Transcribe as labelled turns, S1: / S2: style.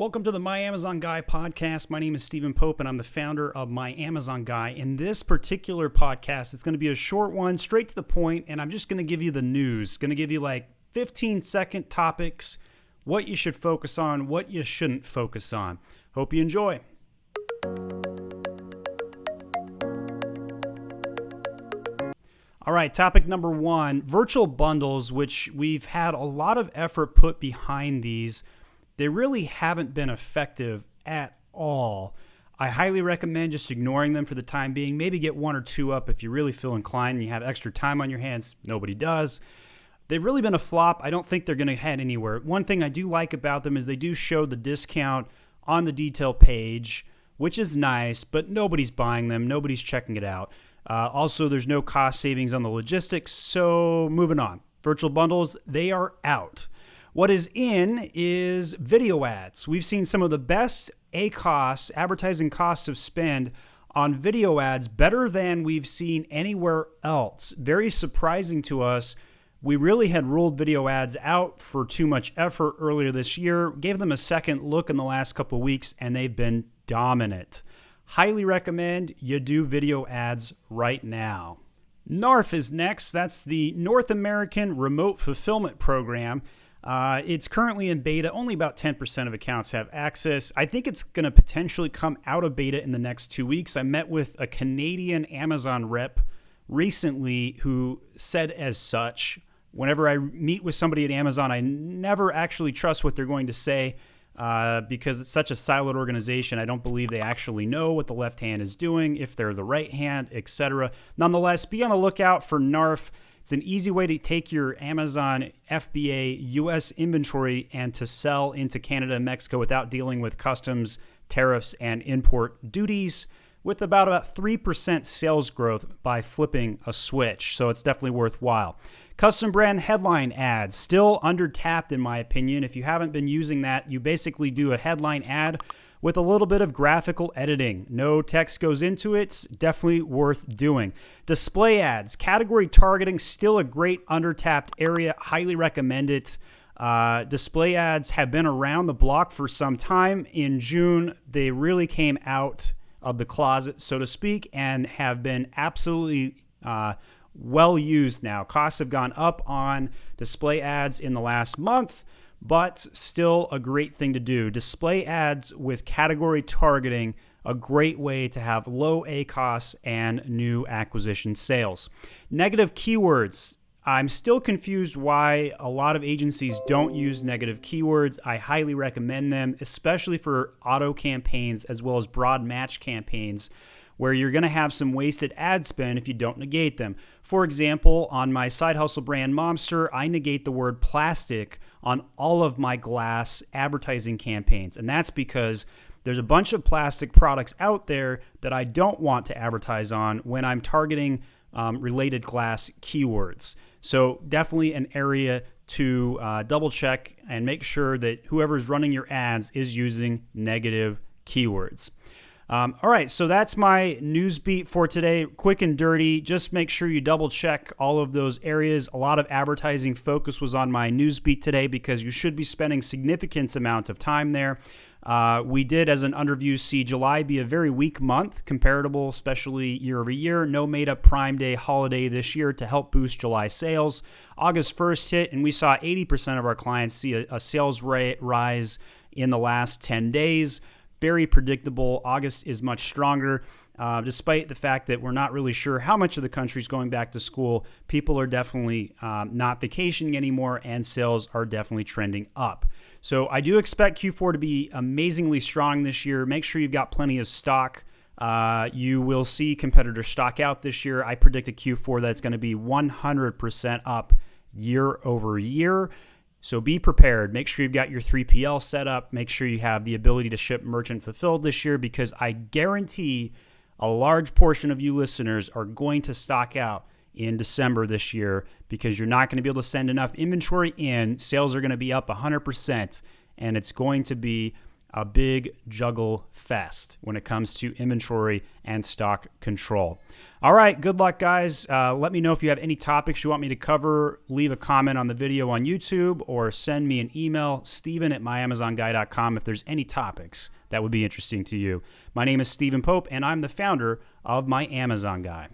S1: Welcome to the My Amazon Guy podcast. My name is Stephen Pope, and I'm the founder of My Amazon Guy. In this particular podcast, it's going to be a short one, straight to the point, and I'm just going to give you the news. Going to give you like 15-second topics, what you should focus on, what you shouldn't focus on. Hope you enjoy. All right, topic number one, virtual bundles, which we've had a lot of effort put behind these. They really haven't been effective at all. I highly recommend just ignoring them for the time being. Maybe get one or two up if you really feel inclined and you have extra time on your hands. Nobody does. They've really been a flop. I don't think they're going to head anywhere. One thing I do like about them is they do show the discount on the detail page, which is nice, but nobody's buying them. Nobody's checking it out. Also, there's no cost savings on the logistics, so moving on. Virtual bundles, they are out. What is in is video ads. We've seen some of the best ACoS, advertising cost of spend, on video ads, better than we've seen anywhere else. Very surprising to us. We really had ruled video ads out for too much effort earlier this year, gave them a second look in the last couple of weeks, and they've been dominant. Highly recommend you do video ads right now. NARF is next. That's the North American Remote Fulfillment Program. It's currently in beta. Only about 10% of accounts have access. I think it's going to potentially come out of beta in the next 2 weeks. I met with a Canadian Amazon rep recently who said as such. Whenever I meet with somebody at Amazon, I never actually trust what they're going to say because it's such a siloed organization. I don't believe they actually know what the left hand is doing, if they're the right hand, etc. Nonetheless, be on the lookout for NARF. It's an easy way to take your Amazon FBA US inventory and to sell into Canada and Mexico without dealing with customs, tariffs, and import duties, with about 3% sales growth by flipping a switch. So it's definitely worthwhile. Custom brand headline ads, still under-tapped in my opinion. If you haven't been using that, you basically do a headline ad with a little bit of graphical editing. No text goes into it. It's definitely worth doing. Display ads, category targeting, still a great under-tapped area. Highly recommend it. Display ads have been around the block for some time. In June, they really came out of the closet, so to speak, and have been absolutely well used now. Costs have gone up on display ads in the last month, but still a great thing to do. Display ads with category targeting, a great way to have low ACoS and new acquisition sales. Negative keywords. I'm still confused why a lot of agencies don't use negative keywords. I highly recommend them, especially for auto campaigns as well as broad match campaigns, where you're going to have some wasted ad spend if you don't negate them. For example, on my side hustle brand Momster, I negate the word plastic on all of my glass advertising campaigns. And that's because there's a bunch of plastic products out there that I don't want to advertise on when I'm targeting related glass keywords. So definitely an area to double check and make sure that whoever's running your ads is using negative keywords. All right, so that's my news beat for today. Quick and dirty. Just make sure you double check all of those areas. A lot of advertising focus was on my news beat today because you should be spending significant amount of time there. We did, as an underview, see July be a very weak month, comparable, especially year over year. No made-up Prime Day holiday this year to help boost July sales. August 1st hit, and we saw 80% of our clients see a sales rate rise in the last 10 days. Very predictable. August is much stronger. Despite the fact that we're not really sure how much of the country is going back to school, people are definitely not vacationing anymore, and sales are definitely trending up. So I do expect Q4 to be amazingly strong this year. Make sure you've got plenty of stock. You will see competitors stock out this year. I predict a Q4 that's going to be 100% up year over year. So be prepared. Make sure you've got your 3PL set up. Make sure you have the ability to ship merchant fulfilled this year, because I guarantee a large portion of you listeners are going to stock out in December this year because you're not going to be able to send enough inventory in. Sales are going to be up 100%, and it's going to be a big juggle fest when it comes to inventory and stock control. All right, good luck, guys. Let me know if you have any topics you want me to cover. Leave a comment on the video on YouTube or send me an email, steven@myamazonguy.com, if there's any topics that would be interesting to you. My name is Stephen Pope, and I'm the founder of My Amazon Guy.